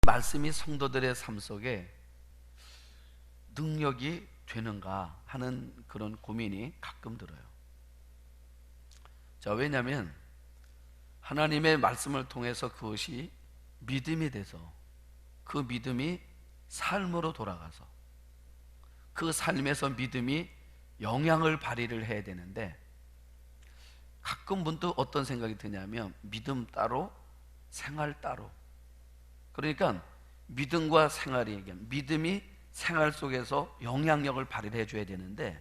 말씀이 성도들의 삶 속에 능력이 되는가 하는 그런 고민이 가끔 들어요. 자, 왜냐하면 하나님의 말씀을 통해서 그것이 믿음이 돼서 그 믿음이 삶으로 돌아가서 그 삶에서 믿음이 영향을 발휘를 해야 되는데, 가끔 문득 어떤 생각이 드냐면 믿음 따로 생활 따로. 그러니까 믿음과 생활이 얘기하면 믿음이 생활 속에서 영향력을 발휘를 해줘야 되는데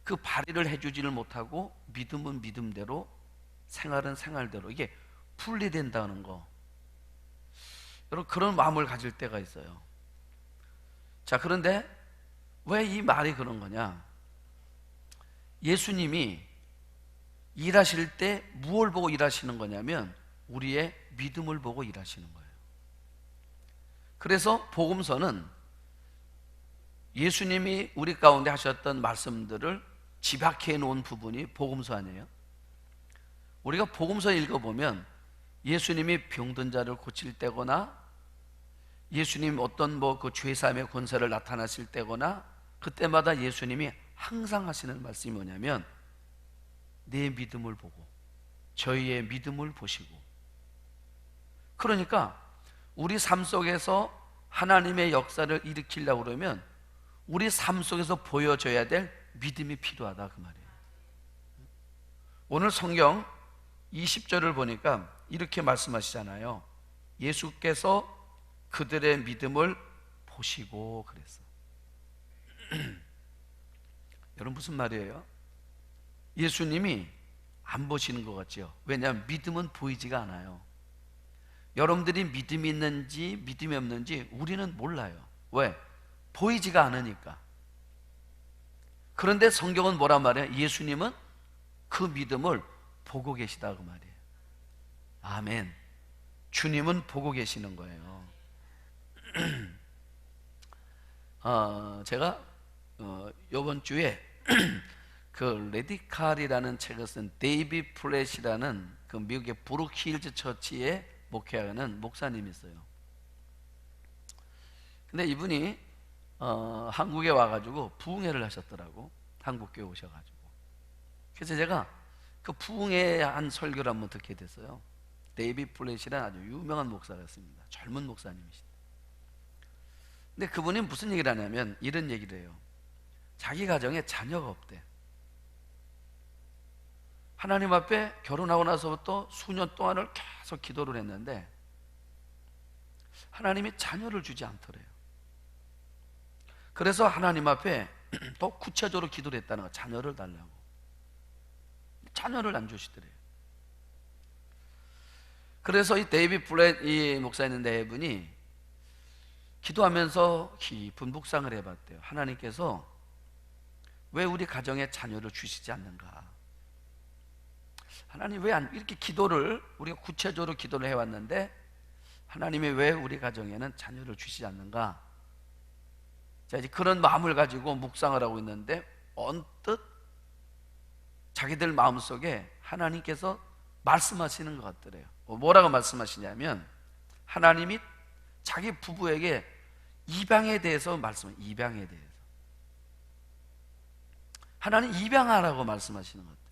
그 발휘를 해주지를 못하고 믿음은 믿음대로 생활은 생활대로 이게 분리된다는 거, 여러분 그런 마음을 가질 때가 있어요. 자, 그런데 왜 이 말이 그런 거냐? 예수님이 일하실 때 무엇을 보고 일하시는 거냐면 우리의 믿음을 보고 일하시는 거예요. 그래서 복음서는 예수님이 우리 가운데 하셨던 말씀들을 집약해 놓은 부분이 복음서 아니에요? 우리가 복음서 읽어보면 예수님이 병든 자를 고칠 때거나 예수님 어떤 그 죄사함의 권세를 나타나실 때거나 그때마다 예수님이 항상 하시는 말씀이 뭐냐면 내 믿음을 보고 저희의 믿음을 보시고. 그러니까 우리 삶 속에서 하나님의 역사를 일으키려고 그러면 우리 삶 속에서 보여줘야 될 믿음이 필요하다, 그 말이에요. 오늘 성경 20절을 보니까 이렇게 말씀하시잖아요. 예수께서 그들의 믿음을 보시고 그랬어. 여러분 무슨 말이에요? 예수님이 안 보시는 것 같죠? 왜냐하면 믿음은 보이지가 않아요. 여러분들이 믿음이 있는지 믿음이 없는지 우리는 몰라요. 왜? 보이지가 않으니까. 그런데 성경은 뭐란 말이에요? 예수님은 그 믿음을 보고 계시다, 그 말이에요. 아멘. 주님은 보고 계시는 거예요. 제가 이번 주에 그 레디칼이라는 책을 쓴 데이비 플랫이라는 그 미국의 브룩힐즈 처치에 목회하는 목사님이 있어요. 근데 이분이 한국에 와가지고 부흥회를 하셨더라고. 한국교회 오셔가지고. 그래서 제가 그 부흥회 한 설교를 한번 듣게 됐어요. 데이비 플랫이라는 아주 유명한 목사였습니다. 젊은 목사님이시다. 근데 그분이 무슨 얘기를 하냐면 이런 얘기를 해요. 자기 가정에 자녀가 없대. 하나님 앞에 결혼하고 나서부터 수년 동안을 계속 기도를 했는데 하나님이 자녀를 주지 않더래요. 그래서 하나님 앞에 더 구체적으로 기도를 했다는 거예요. 자녀를 달라고. 자녀를 안 주시더래요. 그래서 이 데이비 플랫 이 목사님인데 이분이 기도하면서 깊은 묵상을 해봤대요. 하나님께서 왜 우리 가정에 자녀를 주시지 않는가? 하나님 왜 이렇게 기도를 우리가 구체적으로 기도를 해왔는데 하나님이 왜 우리 가정에는 자녀를 주시지 않는가? 자, 이제 그런 마음을 가지고 묵상을 하고 있는데 언뜻 자기들 마음속에 하나님께서 말씀하시는 것 같더래요. 뭐라고 말씀하시냐면 하나님이 자기 부부에게 입양에 대해서 말씀해요. 입양에 대해서 하나님 입양하라고 말씀하시는 것 같아요.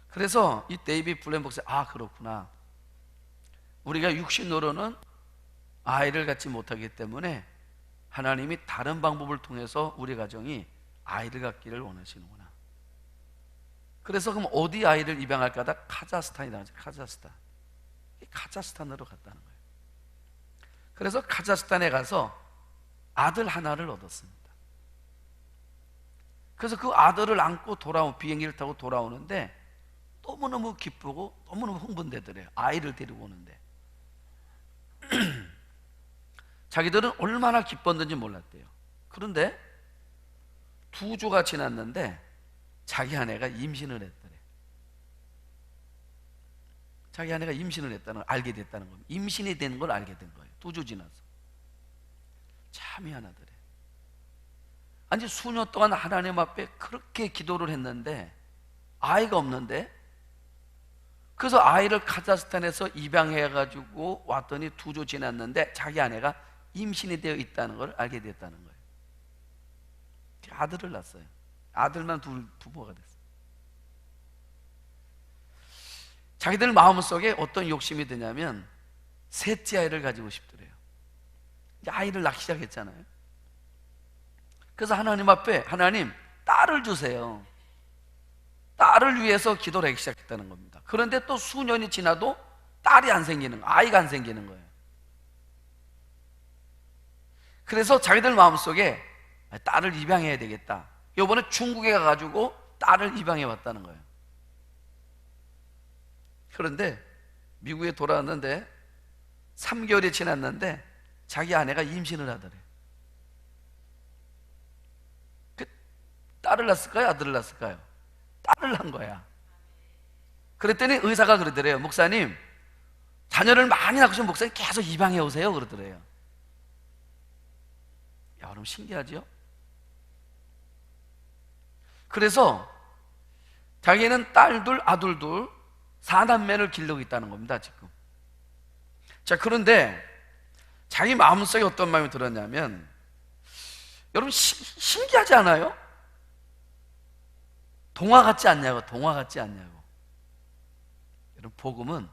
그래서 이 데이비 플랫 목사, 그렇구나, 우리가 육신으로는 아이를 갖지 못하기 때문에 하나님이 다른 방법을 통해서 우리 가정이 아이를 갖기를 원하시는구나. 그래서 그럼 어디 아이를 입양할까 하다 카자흐스탄이다. 카자흐스탄으로 갔다는 거예요. 그래서 카자흐스탄에 가서 아들 하나를 얻었습니다. 그래서 그 아들을 안고 비행기를 타고 돌아오는데 너무너무 기쁘고 너무너무 흥분되더래요. 아이를 데리고 오는데 자기들은 얼마나 기뻤는지 몰랐대요. 그런데 2주가 지났는데 자기 아내가 임신을 했더래. 자기 아내가 임신을 했다는 걸 알게 됐다는 겁니다. 임신이 되는 걸 알게 된 거예요. 2주 지나서. 참 미안하더래. 아니 수년 동안 하나님 앞에 그렇게 기도를 했는데 아이가 없는데 그래서 아이를 카자흐스탄에서 입양해가지고 왔더니 2주 지났는데 자기 아내가 임신이 되어 있다는 걸 알게 됐다는 거예요. 아들을 낳았어요. 아들만 부부가 됐어요. 자기들 마음속에 어떤 욕심이 드냐면 셋째 아이를 가지고 싶더래요. 이제 아이를 낳기 시작했잖아요. 그래서 하나님 앞에 하나님 딸을 주세요. 딸을 위해서 기도를 하기 시작했다는 겁니다. 그런데 또 수년이 지나도 딸이 안 생기는 거예요. 아이가 안 생기는 거예요. 그래서 자기들 마음속에 딸을 입양해야 되겠다. 이번에 중국에 가가지고 딸을 입양해 왔다는 거예요. 그런데 미국에 돌아왔는데 3개월이 지났는데 자기 아내가 임신을 하더래. 딸을 낳았을까요? 아들을 낳았을까요? 딸을 낳은 거야. 그랬더니 의사가 그러더래요. 목사님, 자녀를 많이 낳으시면 목사님 계속 입양해 오세요. 그러더래요. 야, 그럼 신기하죠? 그래서 자기는 딸 둘, 아들 둘, 4남매를 기르고 있다는 겁니다, 지금. 자, 그런데 자기 마음속에 어떤 마음이 들었냐면, 여러분, 신기하지 않아요? 동화 같지 않냐고, 동화 같지 않냐고. 여러분, 복음은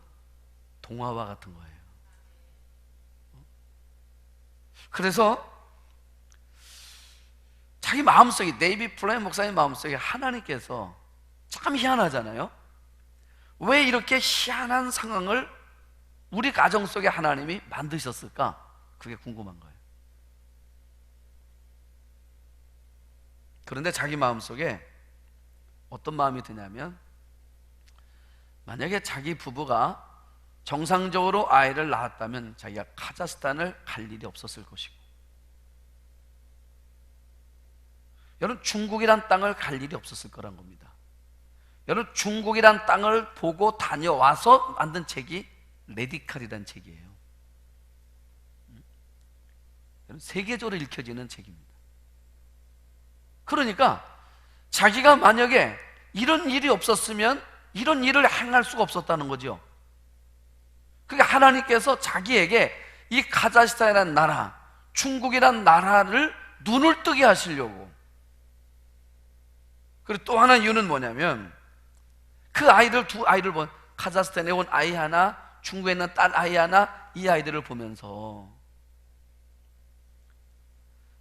동화와 같은 거예요. 그래서 자기 마음속에, 데이비드 플라인 목사님 마음속에 하나님께서 참 희한하잖아요. 왜 이렇게 희한한 상황을 우리 가정 속에 하나님이 만드셨을까? 그게 궁금한 거예요. 그런데 자기 마음속에 어떤 마음이 드냐면, 만약에 자기 부부가 정상적으로 아이를 낳았다면 자기가 카자흐스탄을 갈 일이 없었을 것이고, 여러분, 중국이란 땅을 갈 일이 없었을 거란 겁니다. 여러분, 중국이란 땅을 보고 다녀와서 만든 책이 레디칼이라는 책이에요. 여러분, 세계적으로 읽혀지는 책입니다. 그러니까 자기가 만약에 이런 일이 없었으면 이런 일을 행할 수가 없었다는 거죠. 그러니까 하나님께서 자기에게 이 카자흐스탄이라는 나라, 중국이라는 나라를 눈을 뜨게 하시려고. 그리고 또 하나 이유는 뭐냐면, 그 아이들, 두 아이를 본, 카자흐스탄에 온 아이 하나, 중국에 있는 딸 아이 하나, 이 아이들을 보면서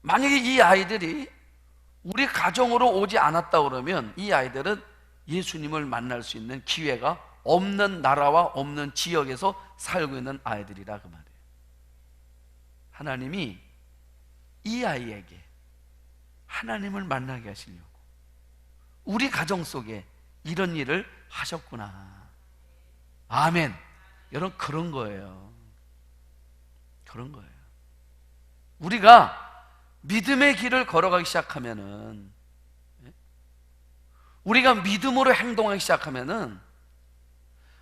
만약에 이 아이들이 우리 가정으로 오지 않았다 그러면 이 아이들은 예수님을 만날 수 있는 기회가 없는 나라와 없는 지역에서 살고 있는 아이들이라 그 말이에요. 하나님이 이 아이에게 하나님을 만나게 하시려고 우리 가정 속에 이런 일을 하셨구나. 아멘. 여러분, 그런 거예요. 그런 거예요. 우리가 믿음의 길을 걸어가기 시작하면은, 우리가 믿음으로 행동하기 시작하면은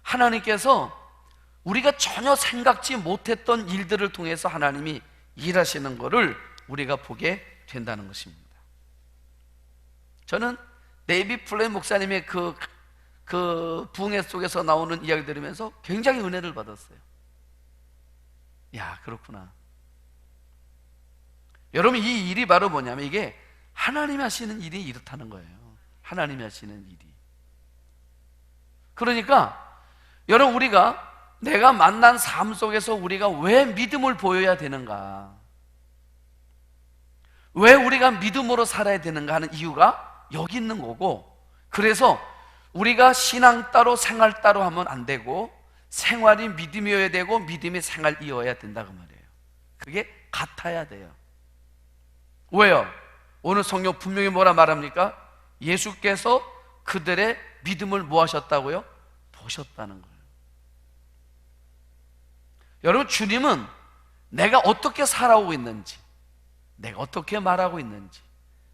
하나님께서 우리가 전혀 생각지 못했던 일들을 통해서 하나님이 일하시는 것을 우리가 보게 된다는 것입니다. 저는 데이비드 플레인 목사님의 그 부흥회 속에서 나오는 이야기 들으면서 굉장히 은혜를 받았어요. 야, 그렇구나. 여러분, 이 일이 바로 뭐냐면 이게 하나님이 하시는 일이 이렇다는 거예요. 하나님이 하시는 일이. 그러니까 여러분, 우리가 내가 만난 삶 속에서 우리가 왜 믿음을 보여야 되는가, 왜 우리가 믿음으로 살아야 되는가 하는 이유가 여기 있는 거고, 그래서 우리가 신앙 따로 생활 따로 하면 안 되고 생활이 믿음이어야 되고 믿음이 생활이어야 된다 그 말이에요. 그게 같아야 돼요. 왜요? 오늘 성경 분명히 뭐라 말합니까? 예수께서 그들의 믿음을 뭐 하셨다고요? 보셨다는 거예요. 여러분, 주님은 내가 어떻게 살아오고 있는지, 내가 어떻게 말하고 있는지,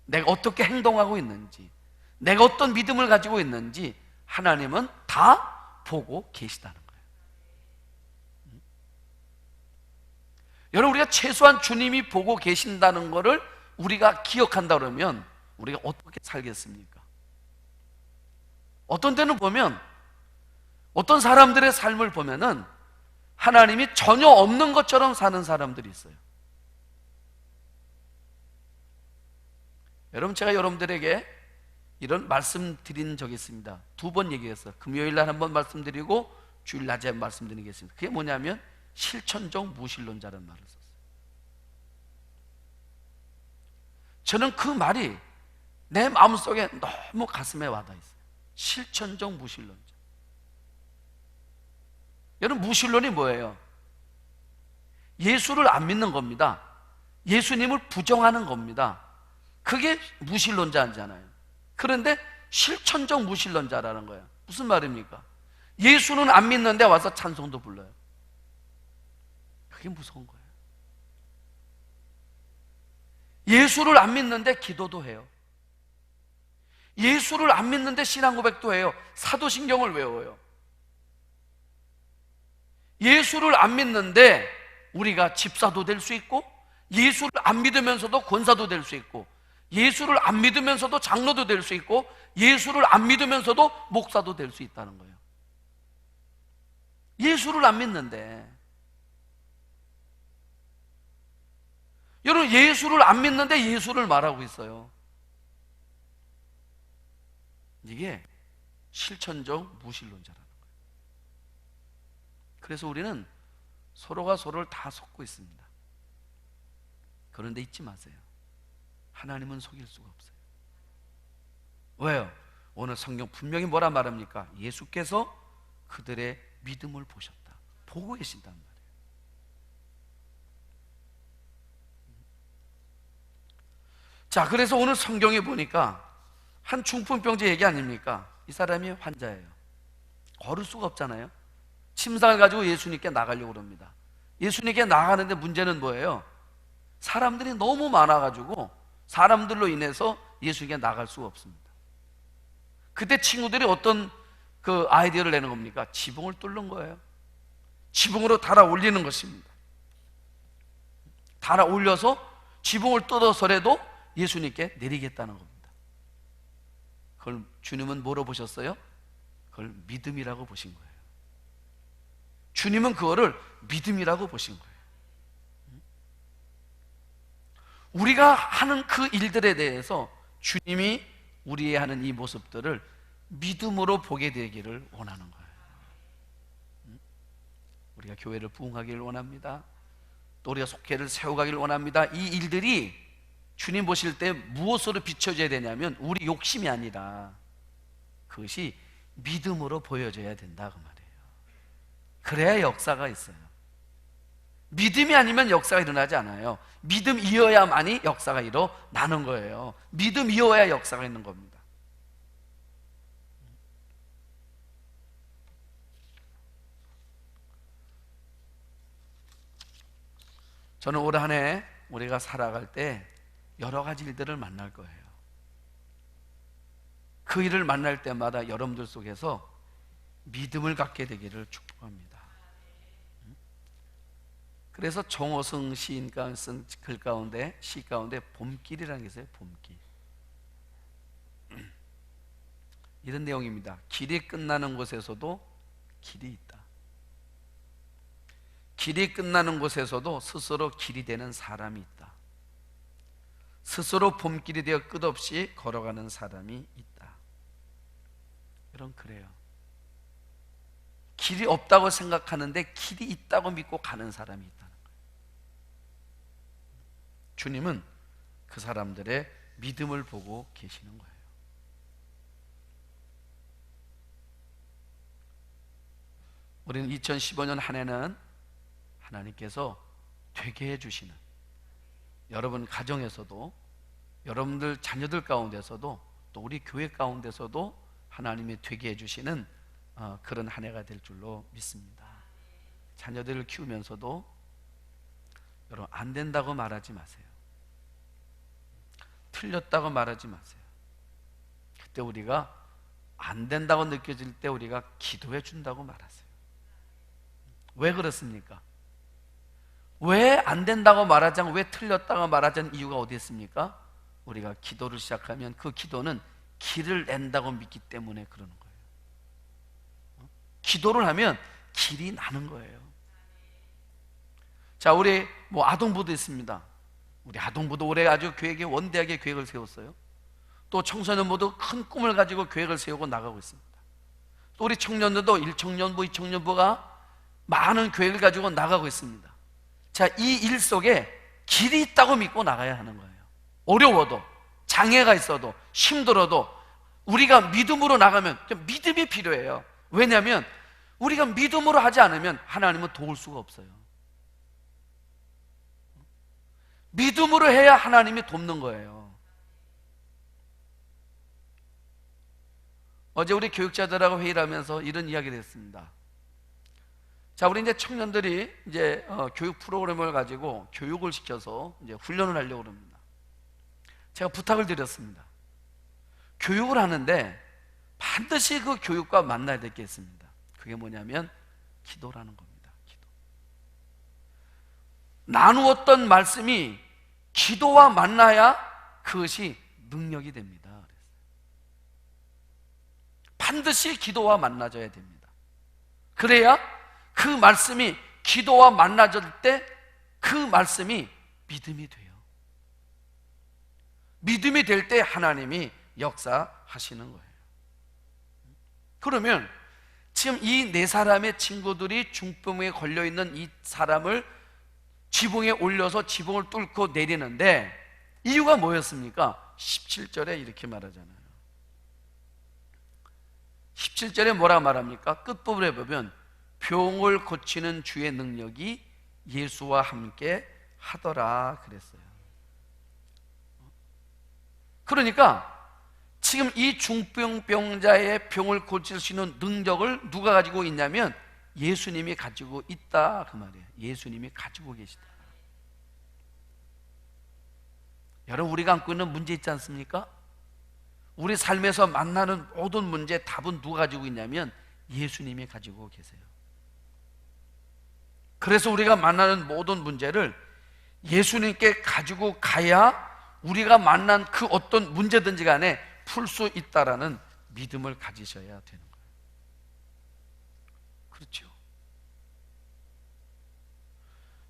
내가 어떻게 행동하고 있는지, 내가 어떤 믿음을 가지고 있는지 하나님은 다 보고 계시다는 거예요. 여러분, 우리가 최소한 주님이 보고 계신다는 것을 우리가 기억한다 그러면 우리가 어떻게 살겠습니까? 어떤 때는 보면 어떤 사람들의 삶을 보면은 하나님이 전혀 없는 것처럼 사는 사람들이 있어요. 여러분, 제가 여러분들에게 이런 말씀 드린 적이 있습니다. 2번 얘기했어요. 금요일 날 한번 말씀드리고 주일 낮에 말씀드리겠습니다. 그게 뭐냐면 실천적 무신론자라는 말을 썼어요. 저는 그 말이 내 마음속에 너무 가슴에 와닿아 있어요. 실천적 무신론자. 여러분, 무신론이 뭐예요? 예수를 안 믿는 겁니다. 예수님을 부정하는 겁니다. 그게 무신론자잖아요. 그런데 실천적 무신론자라는 거예요. 무슨 말입니까? 예수는 안 믿는데 와서 찬송도 불러요. 그게 무서운 거예요. 예수를 안 믿는데 기도도 해요. 예수를 안 믿는데 신앙 고백도 해요. 사도신경을 외워요. 예수를 안 믿는데 우리가 집사도 될 수 있고, 예수를 안 믿으면서도 권사도 될 수 있고, 예수를 안 믿으면서도 장로도 될 수 있고, 예수를 안 믿으면서도 목사도 될 수 있다는 거예요. 예수를 안 믿는데, 여러분, 예수를 안 믿는데 예수를 말하고 있어요. 이게 실천적 무신론자라는 거예요. 그래서 우리는 서로가 서로를 다 속고 있습니다. 그런데 잊지 마세요. 하나님은 속일 수가 없어요. 왜요? 오늘 성경 분명히 뭐라 말합니까? 예수께서 그들의 믿음을 보셨다. 보고 계신단 말이에요. 자, 그래서 오늘 성경에 보니까 한 중풍병자 얘기 아닙니까? 이 사람이 환자예요. 걸을 수가 없잖아요. 침상을 가지고 예수님께 나가려고 그럽니다. 예수님께 나가는데 문제는 뭐예요? 사람들이 너무 많아가지고 사람들로 인해서 예수님께 나갈 수가 없습니다. 그때 친구들이 어떤 그 아이디어를 내는 겁니까? 지붕을 뚫는 거예요. 지붕으로 달아 올리는 것입니다. 달아 올려서 지붕을 뜯어서라도 예수님께 내리겠다는 겁니다. 그걸 주님은 뭐로 보셨어요? 그걸 믿음이라고 보신 거예요. 주님은 그거를 믿음이라고 보신 거예요. 우리가 하는 그 일들에 대해서 주님이 우리의 하는 이 모습들을 믿음으로 보게 되기를 원하는 거예요. 우리가 교회를 부흥하기를 원합니다. 또 우리가 속회를 세워가기를 원합니다. 이 일들이 주님 보실 때 무엇으로 비춰져야 되냐면 우리 욕심이 아니라 그것이 믿음으로 보여져야 된다 그 말이에요. 그래야 역사가 있어요. 믿음이 아니면 역사가 일어나지 않아요. 믿음이어야만이 역사가 일어나는 거예요. 믿음이어야 역사가 있는 겁니다. 저는 올 한 해 우리가 살아갈 때 여러 가지 일들을 만날 거예요. 그 일을 만날 때마다 여러분들 속에서 믿음을 갖게 되기를 축복합니다. 그래서 정호승 시인가 쓴 글 가운데, 시 가운데 봄길이라는 게 있어요. 봄길. 이런 내용입니다. 길이 끝나는 곳에서도 길이 있다. 길이 끝나는 곳에서도 스스로 길이 되는 사람이 있다. 스스로 봄길이 되어 끝없이 걸어가는 사람이 있다. 여러분, 그래요. 길이 없다고 생각하는데 길이 있다고 믿고 가는 사람이 있다는 거예요. 주님은 그 사람들의 믿음을 보고 계시는 거예요. 우리는 2015년 한 해는 하나님께서 되게 해주시는, 여러분 가정에서도, 여러분들 자녀들 가운데서도, 또 우리 교회 가운데서도 하나님이 되게 해주시는 그런 한 해가 될 줄로 믿습니다. 자녀들을 키우면서도 여러분, 안 된다고 말하지 마세요. 틀렸다고 말하지 마세요. 그때 우리가 안 된다고 느껴질 때 우리가 기도해 준다고 말하세요. 왜 그렇습니까? 왜 안 된다고 말하지 않고 왜 틀렸다고 말하지 않는 이유가 어디 있습니까? 우리가 기도를 시작하면 그 기도는 길을 낸다고 믿기 때문에 그러는 거예요. 기도를 하면 길이 나는 거예요. 자, 우리 아동부도 있습니다. 우리 아동부도 올해 아주 계획에 원대하게 계획을 세웠어요. 또 청소년부도 큰 꿈을 가지고 계획을 세우고 나가고 있습니다. 또 우리 청년들도 1청년부, 2청년부가 많은 계획을 가지고 나가고 있습니다. 자, 이 일 속에 길이 있다고 믿고 나가야 하는 거예요. 어려워도, 장애가 있어도, 힘들어도 우리가 믿음으로 나가면 믿음이 필요해요. 왜냐하면 우리가 믿음으로 하지 않으면 하나님은 도울 수가 없어요. 믿음으로 해야 하나님이 돕는 거예요. 어제 우리 교육자들하고 회의를 하면서 이런 이야기를 했습니다. 자, 우리 이제 청년들이 이제 교육 프로그램을 가지고 교육을 시켜서 이제 훈련을 하려고 합니다. 제가 부탁을 드렸습니다. 교육을 하는데 반드시 그 교육과 만나야 될 게 있습니다. 그게 뭐냐면 기도라는 겁니다. 기도. 나누었던 말씀이 기도와 만나야 그것이 능력이 됩니다. 반드시 기도와 만나져야 됩니다. 그래야 그 말씀이 기도와 만나질 때 그 말씀이 믿음이 돼요. 믿음이 될 때 하나님이 역사하시는 거예요. 그러면 지금 이 네 사람의 친구들이 중풍에 걸려있는 이 사람을 지붕에 올려서 지붕을 뚫고 내리는데 이유가 뭐였습니까? 17절에 이렇게 말하잖아요. 17절에 뭐라 말합니까? 끝부분에 보면 병을 고치는 주의 능력이 예수와 함께 하더라 그랬어요. 그러니까 지금 이 중풍병자의 병을 고칠 수 있는 능력을 누가 가지고 있냐면 예수님이 가지고 있다 그 말이에요. 예수님이 가지고 계시다. 여러분, 우리가 안고 있는 문제 있지 않습니까? 우리 삶에서 만나는 모든 문제 답은 누가 가지고 있냐면 예수님이 가지고 계세요. 그래서 우리가 만나는 모든 문제를 예수님께 가지고 가야 우리가 만난 그 어떤 문제든지 간에 풀 수 있다라는 믿음을 가지셔야 되는 거예요. 그렇죠?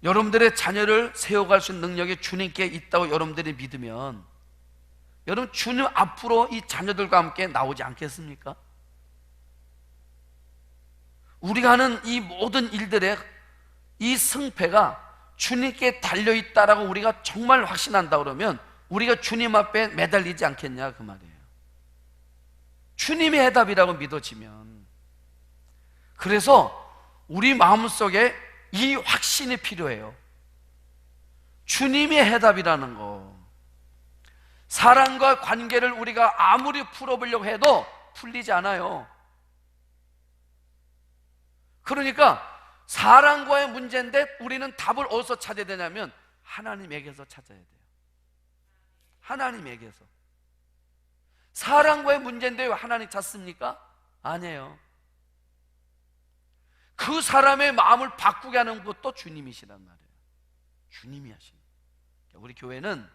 여러분들의 자녀를 세워갈 수 있는 능력이 주님께 있다고 여러분들이 믿으면 여러분, 주님 앞으로 이 자녀들과 함께 나오지 않겠습니까? 우리가 하는 이 모든 일들의 이 승패가 주님께 달려있다라고 우리가 정말 확신한다 그러면 우리가 주님 앞에 매달리지 않겠냐 그 말이에요. 주님의 해답이라고 믿어지면. 그래서 우리 마음속에 이 확신이 필요해요. 주님의 해답이라는 거. 사람과 관계를 우리가 아무리 풀어보려고 해도 풀리지 않아요. 그러니까 사람과의 문제인데 우리는 답을 어디서 찾아야 되냐면 하나님에게서 찾아야 돼요. 하나님에게서. 사람과의 문제인데 왜 하나님 찾습니까? 아니에요. 그 사람의 마음을 바꾸게 하는 것도 주님이시란 말이에요. 주님이 하시는 거예요. 우리 교회는,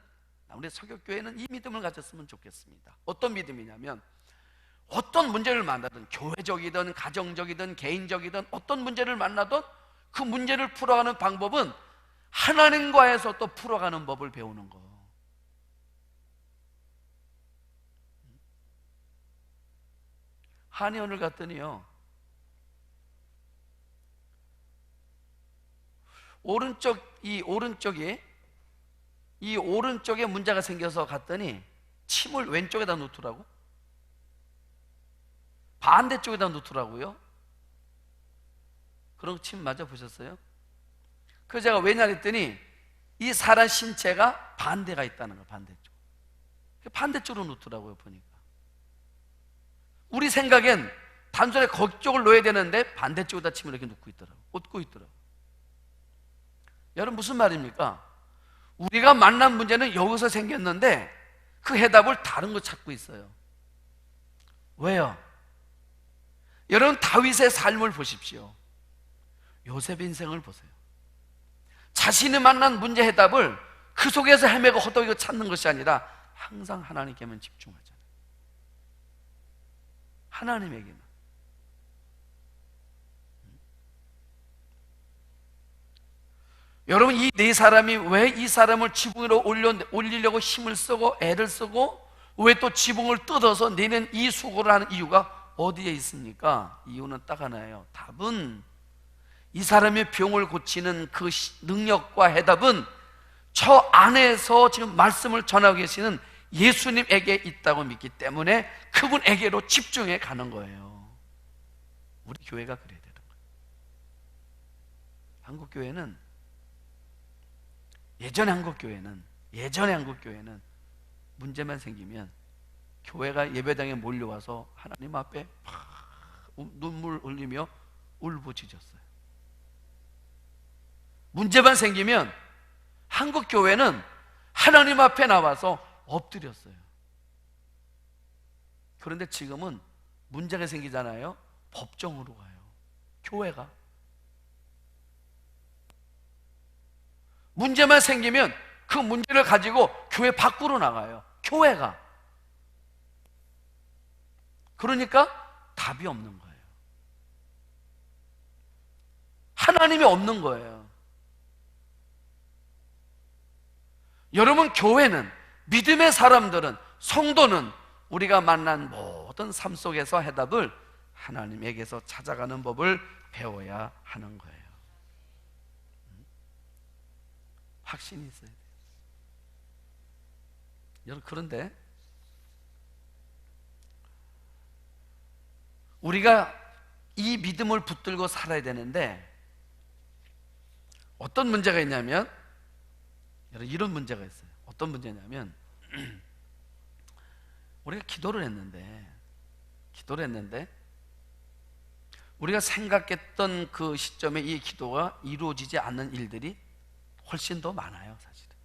우리 서격교회는 이 믿음을 가졌으면 좋겠습니다. 어떤 믿음이냐면 어떤 문제를 만나든 교회적이든 가정적이든 개인적이든 어떤 문제를 만나든 그 문제를 풀어가는 방법은 하나님과에서 또 풀어가는 법을 배우는 거. 한의원을 갔더니요, 이 오른쪽에 문제가 생겨서 갔더니 침을 왼쪽에다 놓더라고. 반대쪽에다 놓더라고요. 그런 침 맞아보셨어요? 그래서 제가 왜냐 했더니 이 사람 신체가 반대가 있다는 거예요. 반대쪽. 반대쪽으로 놓더라고요. 보니까 우리 생각엔 단순히 거쪽을 놓아야 되는데 반대쪽에다 침을 이렇게 놓고 있더라고요. 꽂고 있더라고요. 여러분, 무슨 말입니까? 우리가 만난 문제는 여기서 생겼는데 그 해답을 다른 거 찾고 있어요. 왜요? 여러분, 다윗의 삶을 보십시오. 요셉 인생을 보세요. 자신이 만난 문제 해답을 그 속에서 헤매고 허덕이고 찾는 것이 아니라 항상 하나님께만 집중하잖아요. 하나님에게만. 여러분, 이 네 사람이 왜 이 사람을 지붕 위로 올리려고 힘을 쓰고 애를 쓰고 왜 또 지붕을 뜯어서 내는 이 수고를 하는 이유가 어디에 있습니까? 이유는 딱 하나예요. 답은, 이 사람의 병을 고치는 그 능력과 해답은 저 안에서 지금 말씀을 전하고 계시는 예수님에게 있다고 믿기 때문에 그분에게로 집중해 가는 거예요. 우리 교회가 그래야 되는 거예요. 예전에 한국교회는 문제만 생기면 교회가 예배당에 몰려와서 하나님 앞에 눈물 흘리며 울부짖었어요. 문제만 생기면 한국교회는 하나님 앞에 나와서 엎드렸어요. 그런데 지금은 문제가 생기잖아요. 법정으로 가요. 교회가. 문제만 생기면 그 문제를 가지고 교회 밖으로 나가요. 교회가. 그러니까 답이 없는 거예요. 하나님이 없는 거예요. 여러분, 교회는, 믿음의 사람들은, 성도는 우리가 만난 모든 삶 속에서 해답을 하나님에게서 찾아가는 법을 배워야 하는 거예요. 확신이 있어야 돼요. 여러분, 그런데 우리가 이 믿음을 붙들고 살아야 되는데 어떤 문제가 있냐면, 여러분, 이런 문제가 있어요. 어떤 문제냐면 우리가 기도를 했는데 우리가 생각했던 그 시점에 이 기도가 이루어지지 않는 일들이 훨씬 더 많아요, 사실은.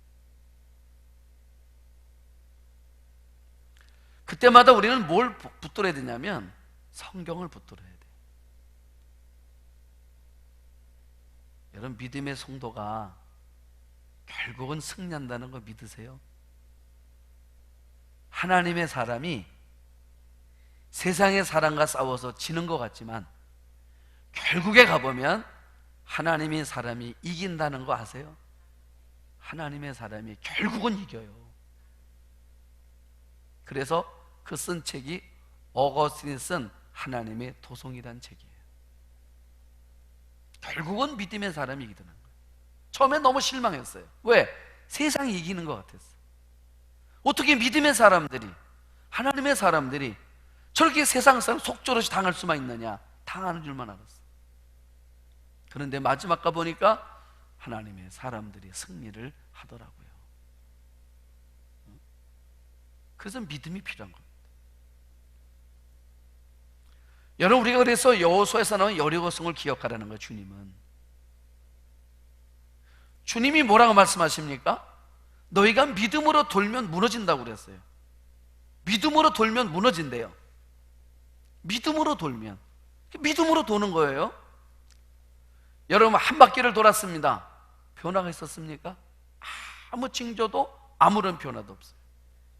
그때마다 우리는 뭘 붙들어야 되냐면 성경을 붙들어야 돼요. 여러분, 믿음의 성도가 결국은 승리한다는 거 믿으세요? 하나님의 사람이 세상의 사람과 싸워서 지는 것 같지만 결국에 가보면 하나님의 사람이 이긴다는 거 아세요? 하나님의 사람이 결국은 이겨요. 그래서 그 쓴 책이 어거스틴이 쓴 하나님의 도성이라는 책이에요. 결국은 믿음의 사람이 이기더라는 거예요. 처음엔 너무 실망했어요. 왜? 세상이 이기는 것 같았어요. 어떻게 믿음의 사람들이, 하나님의 사람들이 저렇게 세상 사람 속절없이 당할 수만 있느냐? 당하는 줄만 알았어요. 그런데 마지막 가 보니까 하나님의 사람들이 승리를 하더라고요. 그래서 믿음이 필요한 겁니다. 여러분, 우리가 그래서 여호수아에서 나온 여리고성을 기억하라는 거예요. 주님이 뭐라고 말씀하십니까? 너희가 믿음으로 돌면 무너진다고 그랬어요. 믿음으로 돌면 무너진대요. 믿음으로 돌면, 믿음으로 도는 거예요. 여러분, 한 바퀴를 돌았습니다. 변화가 있었습니까? 아무 징조도, 아무런 변화도 없어요.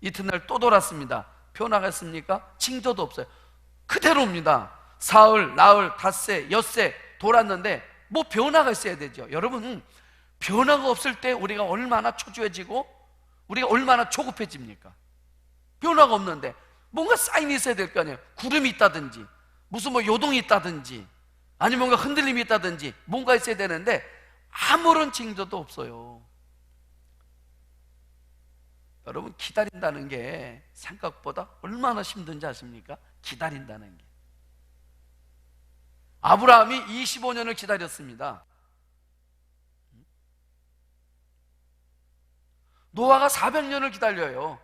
이튿날 또 돌았습니다. 변화가 있습니까? 징조도 없어요. 그대로입니다. 사흘, 나흘, 닷새, 엿새 돌았는데 뭐 변화가 있어야 되죠. 여러분, 변화가 없을 때 우리가 얼마나 초조해지고 우리가 얼마나 조급해집니까? 변화가 없는데 뭔가 사인이 있어야 될 거 아니에요. 구름이 있다든지 무슨 뭐 요동이 있다든지 아니면 뭔가 흔들림이 있다든지 뭔가 있어야 되는데 아무런 징조도 없어요. 여러분, 기다린다는 게 생각보다 얼마나 힘든지 아십니까? 기다린다는 게. 아브라함이 25년을 기다렸습니다. 노아가 400년을 기다려요.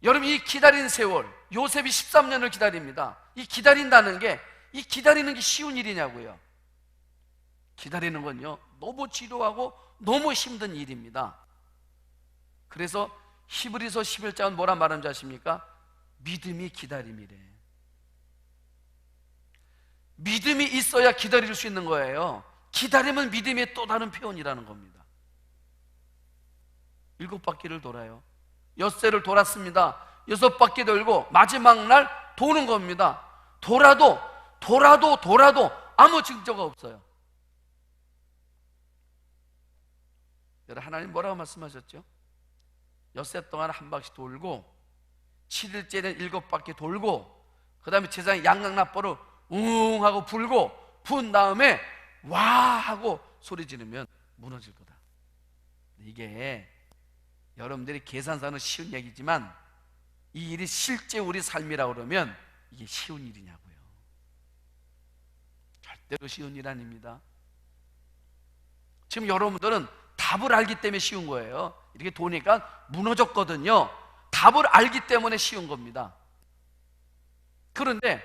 여러분, 이 기다린 세월, 요셉이 13년을 기다립니다. 이 기다린다는 게, 이 기다리는 게 쉬운 일이냐고요. 기다리는 건요, 너무 지루하고 너무 힘든 일입니다. 그래서 히브리서 11장은 뭐라 말하는지 아십니까? 믿음이 기다림이래. 믿음이 있어야 기다릴 수 있는 거예요. 기다림은 믿음의 또 다른 표현이라는 겁니다. 7바퀴를 돌아요. 엿새를 돌았습니다. 6바퀴 돌고 마지막 날 도는 겁니다. 돌아도 아무 징조가 없어요. 하나님 뭐라고 말씀하셨죠? 엿새 동안 한 바퀴 돌고 7일째는 7바퀴 돌고 그 다음에 제사장이 양강나팔을 웅 하고 불고 분 다음에 와 하고 소리 지르면 무너질 거다. 이게 여러분들이 계산사는 쉬운 얘기지만 이 일이 실제 우리 삶이라고 그러면 이게 쉬운 일이냐고요. 절대로 쉬운 일 아닙니다. 지금 여러분들은 답을 알기 때문에 쉬운 거예요. 이렇게 도니까 무너졌거든요. 답을 알기 때문에 쉬운 겁니다. 그런데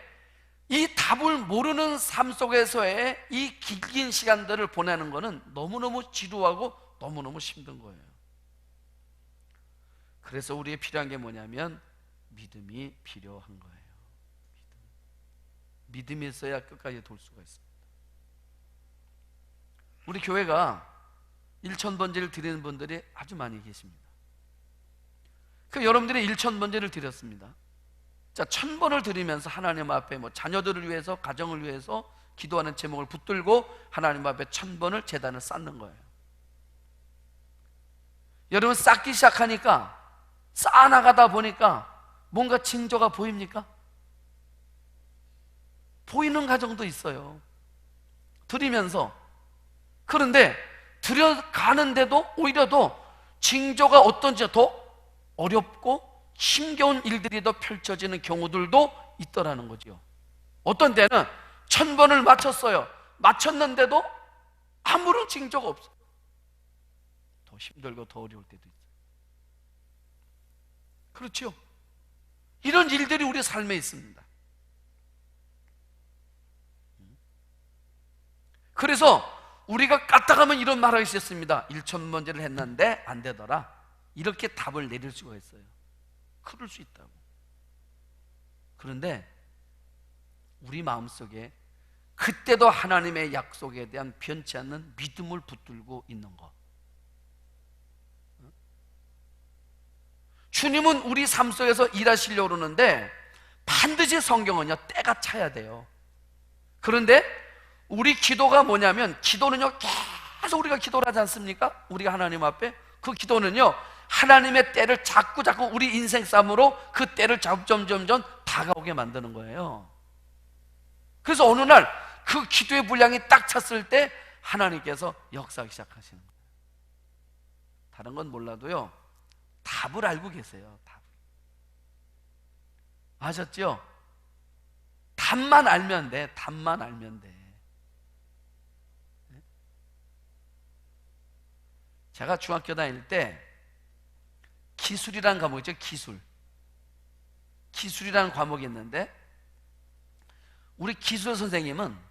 이 답을 모르는 삶 속에서의 이 긴 시간들을 보내는 것은 너무너무 지루하고 너무너무 힘든 거예요. 그래서 우리에 필요한 게 뭐냐면 믿음이 필요한 거예요. 믿음이 있어야 끝까지 돌 수가 있습니다. 우리 교회가 1,000번제를 드리는 분들이 아주 많이 계십니다. 그 여러분들이 1,000번제를 드렸습니다. 자, 1,000번을 드리면서 하나님 앞에 자녀들을 위해서, 가정을 위해서 기도하는 제목을 붙들고 하나님 앞에 1,000번을 제단을 쌓는 거예요. 여러분, 쌓기 시작하니까 쌓아나가다 보니까 뭔가 징조가 보입니까? 보이는 가정도 있어요. 드리면서. 그런데 들여가는데도 오히려 더 징조가 어떤지 더 어렵고 힘겨운 일들이 더 펼쳐지는 경우들도 있더라는 거죠. 어떤 때는 1,000번을 마쳤어요. 마쳤는데도 아무런 징조가 없어요. 더 힘들고 더 어려울 때도 있어요. 그렇죠? 이런 일들이 우리 삶에 있습니다. 그래서 우리가 까딱하면 이런 말을 했었습니다. 1,000번제를 했는데 안 되더라. 이렇게 답을 내릴 수가 있어요. 그럴 수 있다고. 그런데 우리 마음속에 그때도 하나님의 약속에 대한 변치 않는 믿음을 붙들고 있는 것. 주님은 우리 삶 속에서 일하시려고 그러는데 반드시 성경은요, 때가 차야 돼요. 그런데 우리 기도가 뭐냐면, 기도는요 계속 우리가 기도를 하지 않습니까? 우리가 하나님 앞에 그 기도는요 하나님의 때를 자꾸 우리 인생 싸움으로 그 때를 점점 다가오게 만드는 거예요. 그래서 어느 날 그 기도의 분량이 딱 찼을 때 하나님께서 역사하기 시작하시는 거예요. 다른 건 몰라도요 답을 알고 계세요. 답. 아셨죠? 답만 알면 돼. 답만 알면 돼. 제가 중학교 다닐 때 기술이라는 과목이 있죠. 기술이라는 과목이 있는데 우리 기술 선생님은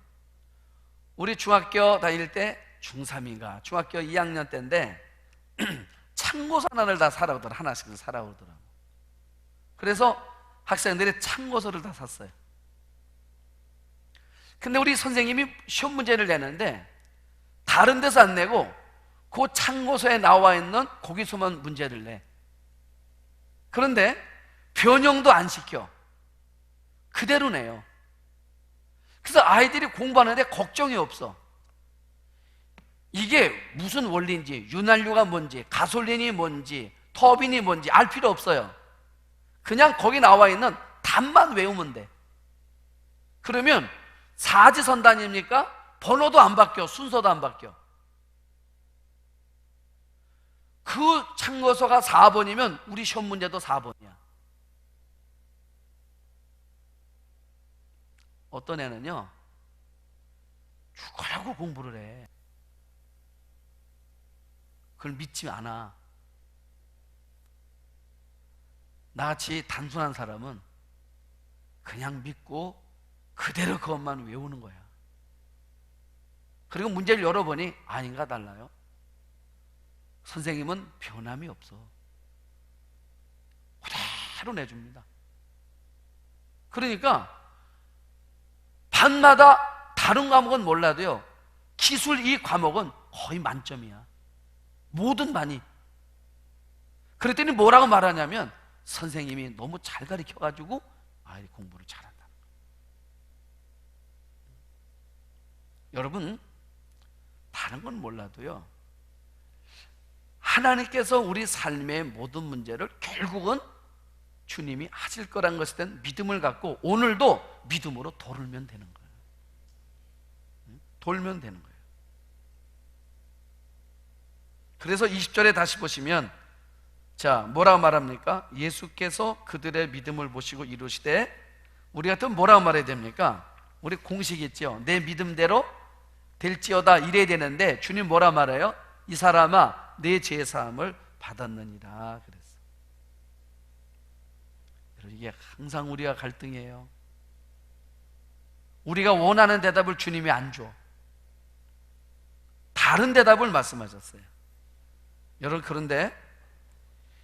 우리 중학교 다닐 때 중3인가 중학교 2학년 때인데 참고서 하나를 다 사라오더라. 하나씩 사라오더라고. 그래서 학생들이 참고서를 다 샀어요. 근데 우리 선생님이 시험 문제를 내는데 다른 데서 안 내고 그 참고서에 나와 있는 거기서만 문제를 내. 그런데 변형도 안 시켜. 그대로 내요. 그래서 아이들이 공부하는데 걱정이 없어. 이게 무슨 원리인지, 윤활유가 뭔지, 가솔린이 뭔지, 터빈이 뭔지 알 필요 없어요. 그냥 거기 나와 있는 답만 외우면 돼. 그러면 사지선단입니까? 번호도 안 바뀌어. 순서도 안 바뀌어. 그 참고서가 4번이면 우리 시험 문제도 4번이야. 어떤 애는요 죽으라고 공부를 해. 그걸 믿지 않아. 나같이 단순한 사람은 그냥 믿고 그대로 그것만 외우는 거야. 그리고 문제를 열어보니 아닌가 달라요. 선생님은 변함이 없어. 그대로 내줍니다. 그러니까 반마다 다른 과목은 몰라도요 기술 이 과목은 거의 만점이야. 모든 반이. 그랬더니 뭐라고 말하냐면 선생님이 너무 잘 가르쳐가지고 아이들이 공부를 잘한다. 여러분, 다른 건 몰라도요 하나님께서 우리 삶의 모든 문제를 결국은 주님이 하실 거란 것에 대한 믿음을 갖고 오늘도 믿음으로 돌면 되는 거예요. 돌면 되는 거예요. 그래서 20절에 다시 보시면, 자, 뭐라고 말합니까? 예수께서 그들의 믿음을 보시고 이루시되, 우리 같으면 뭐라고 말해야 됩니까? 우리 공식이 있죠. 내 믿음대로 될지어다 이래야 되는데, 주님 뭐라 말해요? 이 사람아, 내 죄 사함을 받았느니라 그랬어. 여러분, 이게 항상 우리가 갈등이에요. 우리가 원하는 대답을 주님이 안 줘. 다른 대답을 말씀하셨어요. 여러분, 그런데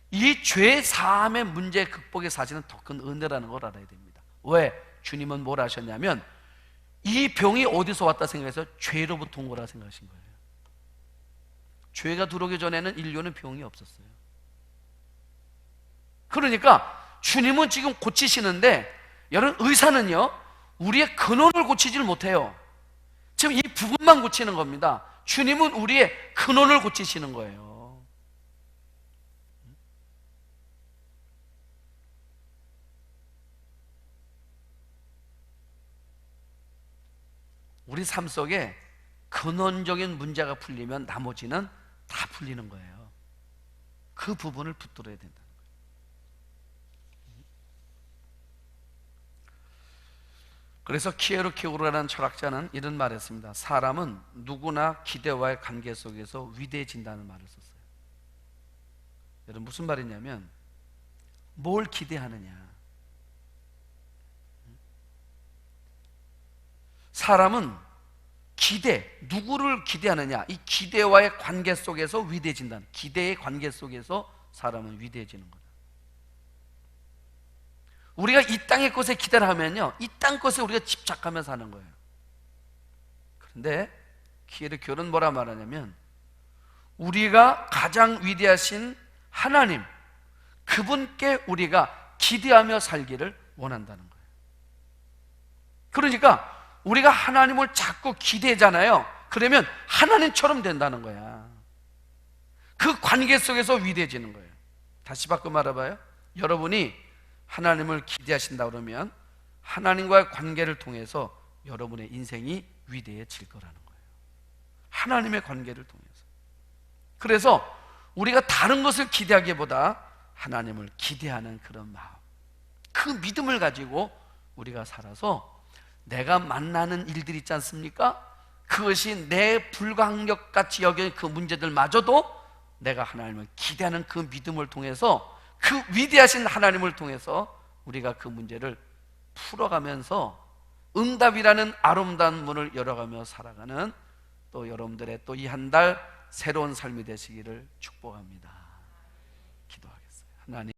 이 죄 사함의 문제 극복의 사실은 더 큰 은혜라는 걸 알아야 됩니다. 왜? 주님은 뭘 하셨냐면, 이 병이 어디서 왔다 생각해서 죄로부터 온 거라 생각하신 거예요. 죄가 들어오기 전에는 인류는 병이 없었어요. 그러니까 주님은 지금 고치시는데, 여러분, 의사는요 우리의 근원을 고치질 못해요. 지금 이 부분만 고치는 겁니다. 주님은 우리의 근원을 고치시는 거예요. 우리 삶 속에 근원적인 문제가 풀리면 나머지는 다 풀리는 거예요. 그 부분을 붙들어야 된다는 거예요. 그래서 키에르케고르라는 철학자는 이런 말을 했습니다. 사람은 누구나 기대와의 관계 속에서 위대해진다는 말을 썼어요. 여러분, 무슨 말이냐면, 뭘 기대하느냐. 사람은 누구를 기대하느냐, 이 기대와의 관계 속에서 위대해진다는, 기대의 관계 속에서 사람은 위대해지는 거다. 우리가 이 땅의 것에 기대를 하면요, 이 땅 것에 우리가 집착하며 사는 거예요. 그런데 키에르케고르는 뭐라 말하냐면, 우리가 가장 위대하신 하나님, 그분께 우리가 기대하며 살기를 원한다는 거예요. 그러니까 우리가 하나님을 자꾸 기대잖아요. 그러면 하나님처럼 된다는 거야. 그 관계 속에서 위대해지는 거예요. 다시 바꿔 말해봐요. 여러분이 하나님을 기대하신다 그러면 하나님과의 관계를 통해서 여러분의 인생이 위대해질 거라는 거예요. 하나님의 관계를 통해서. 그래서 우리가 다른 것을 기대하기보다 하나님을 기대하는 그런 마음, 그 믿음을 가지고 우리가 살아서 내가 만나는 일들 있지 않습니까? 그것이 내 불가항력같이 여기는 그 문제들마저도 내가 하나님을 기대하는 그 믿음을 통해서, 그 위대하신 하나님을 통해서 우리가 그 문제를 풀어가면서 응답이라는 아름다운 문을 열어가며 살아가는, 또 여러분들의 또 이 한 달 새로운 삶이 되시기를 축복합니다. 기도하겠습니다. 하나님,